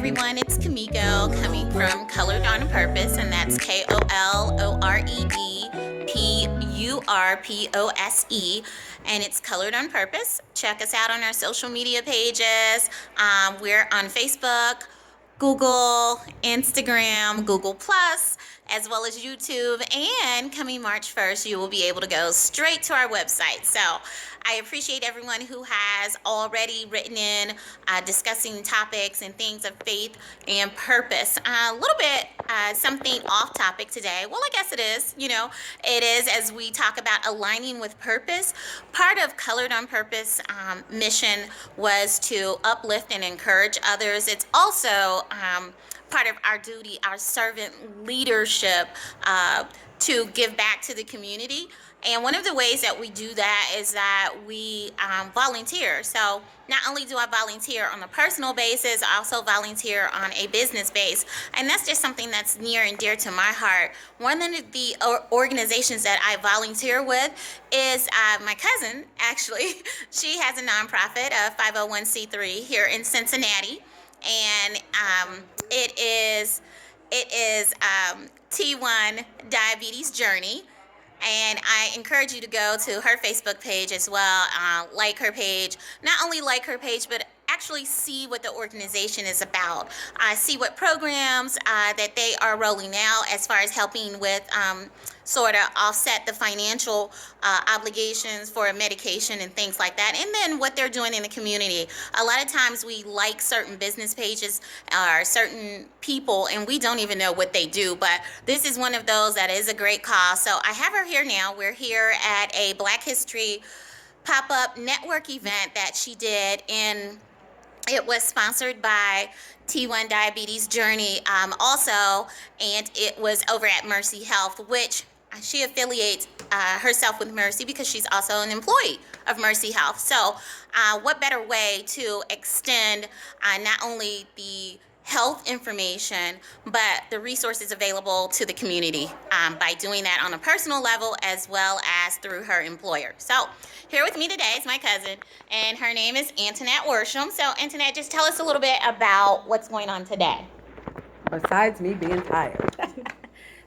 everyone, it's Kamiko coming from Colored On Purpose, and that's KOLOREDPURPOSE, and it's Colored On Purpose. Check us out on our social media pages. We're on Facebook, Google, Instagram, Google Plus, as well as YouTube. And coming March 1st, you will be able to go straight to our website. So I appreciate everyone who has already written in discussing topics and things of faith and purpose. A little bit something off topic today. Well, I guess it is. It is as we talk about aligning with purpose. Part of Colored on Purpose mission was to uplift and encourage others. It's also part of our duty, our servant leadership, to give back to the community. And one of the ways that we do that is that we volunteer. So not only do I volunteer on a personal basis, I also volunteer on a business base. And that's just something that's near and dear to my heart. One of the organizations that I volunteer with is my cousin, actually. She has a nonprofit, a 501c3 here in Cincinnati. And it is T1 Diabetes Journey. And I encourage you to go to her Facebook page as well, like her page. Not only like her page, but actually see what the organization is about. See what programs that they are rolling out as far as helping with sort of offset the financial obligations for medication and things like that. And then what they're doing in the community. A lot of times we like certain business pages or certain people and we don't even know what they do. But this is one of those that is a great cause. So I have her here now. We're here at a Black History pop-up network event that she did it was sponsored by T1 Diabetes Journey also, and it was over at Mercy Health, which she affiliates herself with Mercy because she's also an employee of Mercy Health. So what better way to extend not only the health information, but the resources available to the community by doing that on a personal level as well as through her employer. So here with me today is my cousin, and her name is Antoinette Worsham. So Antoinette, just tell us a little bit about what's going on today. Besides me being tired.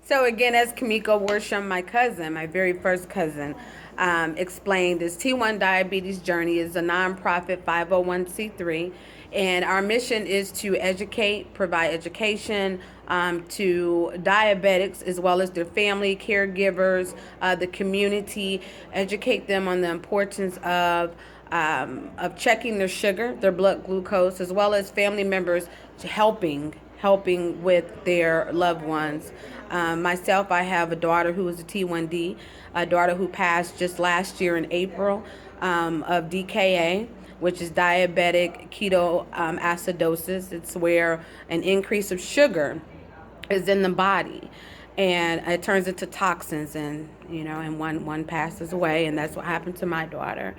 So again, as Kamiko Worsham, my cousin, my very first cousin, explained, this T1 Diabetes Journey is a nonprofit 501c3, and our mission is to educate, provide education to diabetics as well as their family, caregivers, the community, educate them on the importance of checking their sugar, their blood glucose, as well as family members helping with their loved ones. Myself, I have a daughter who is a T1D, a daughter who passed just last year in April of DKA, which is diabetic ketoacidosis. It's where an increase of sugar is in the body, and it turns into toxins, and one passes away, and that's what happened to my daughter.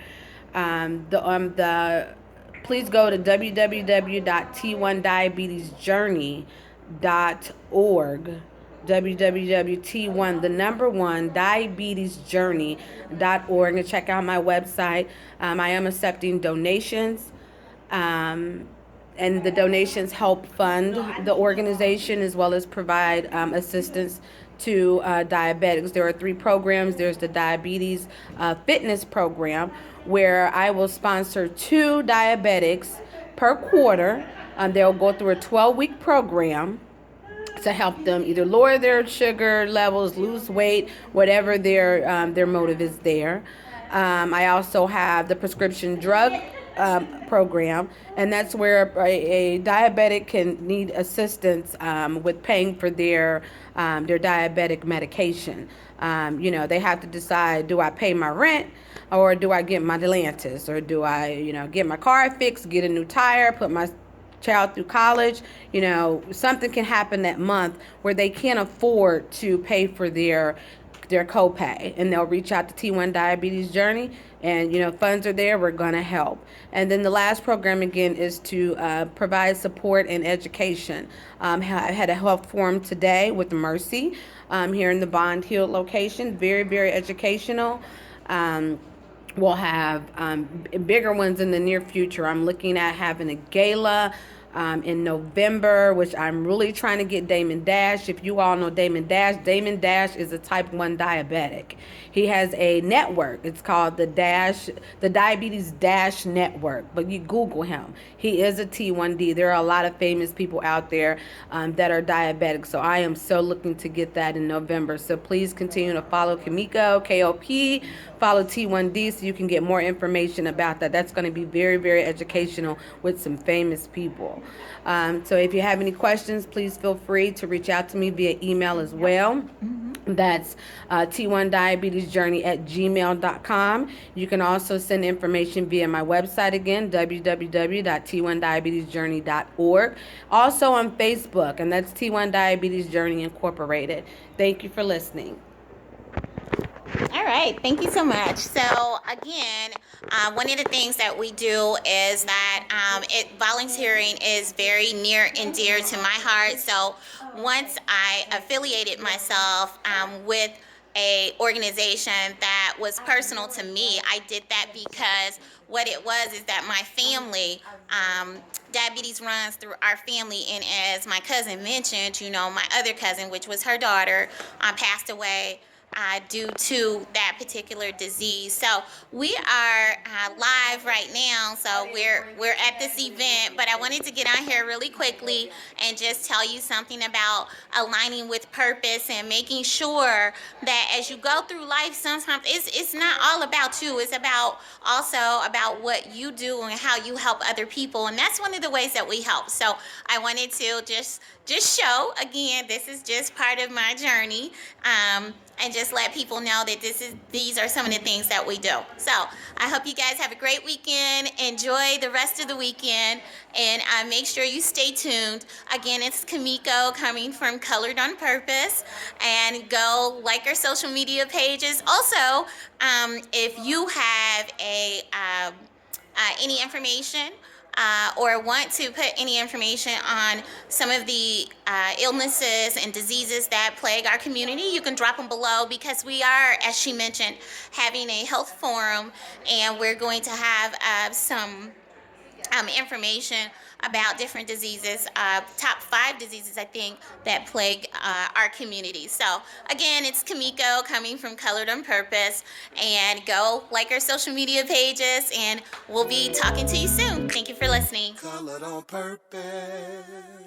Please go to www.t1diabetesjourney.org. www.t1diabetesjourney.org and check out my website. I am accepting donations, and the donations help fund the organization as well as provide assistance to diabetics. There are 3 programs. There's the diabetes fitness program, where I will sponsor 2 diabetics per quarter. They'll go through a 12-week program to help them either lower their sugar levels, lose weight, whatever their motive is there. I also have the prescription drug program, and that's where a diabetic can need assistance with paying for their diabetic medication. They have to decide, do I pay my rent, or do I get my Delantis, or do I get my car fixed, get a new tire, put my child through college. Something can happen that month where they can't afford to pay for their copay, and they'll reach out to T1 Diabetes Journey, and funds are there. We're going to help. And then the last program again is to provide support and education. I had a health forum today with Mercy here in the Bond Hill location. Very, very educational. We'll have bigger ones in the near future. I'm looking at having a gala in November, which I'm really trying to get Damon Dash. If you all know Damon Dash is a type 1 diabetic. He has a network. It's called the Diabetes Dash Network. But you Google him. He is a T1D. There are a lot of famous people out there that are diabetic. So I am so looking to get that in November. So please continue to follow Kimiko, KOP, follow T1D so you can get more information about that. That's going to be very, very educational with some famous people. So if you have any questions, please feel free to reach out to me via email as well. That's t1diabetesjourney@gmail.com. You can also send information via my website again, www.t1diabetesjourney.org. Also on Facebook, and that's T1 Diabetes Journey Incorporated. Thank you for listening. All right, thank you so much. So again, one of the things that we do is that volunteering is very near and dear to my heart. So once I affiliated myself with a organization that was personal to me, I did that because what it was is that my family, diabetes runs through our family, and as my cousin mentioned, my other cousin, which was her daughter, passed away due to that particular disease. So we are live right now. So we're at this event, but I wanted to get on here really quickly and just tell you something about aligning with purpose and making sure that as you go through life, sometimes it's not all about you. It's also about what you do and how you help other people, and that's one of the ways that we help. So I wanted to just show again, this is just part of my journey. And just let people know that these are some of the things that we do. So I hope you guys have a great weekend. Enjoy the rest of the weekend, and make sure you stay tuned. Again, it's Kimiko coming from Colored On Purpose, and go like our social media pages. Also, if you have any information or want to put any information on some of the illnesses and diseases that plague our community, you can drop them below, because we are, as she mentioned, having a health forum, and we're going to have some information about different diseases, top 5 diseases, I think, that plague our community. So again, it's Kimiko coming from Colored On Purpose, and go like our social media pages, and we'll be talking to you soon. Thank you for listening. Colored On Purpose.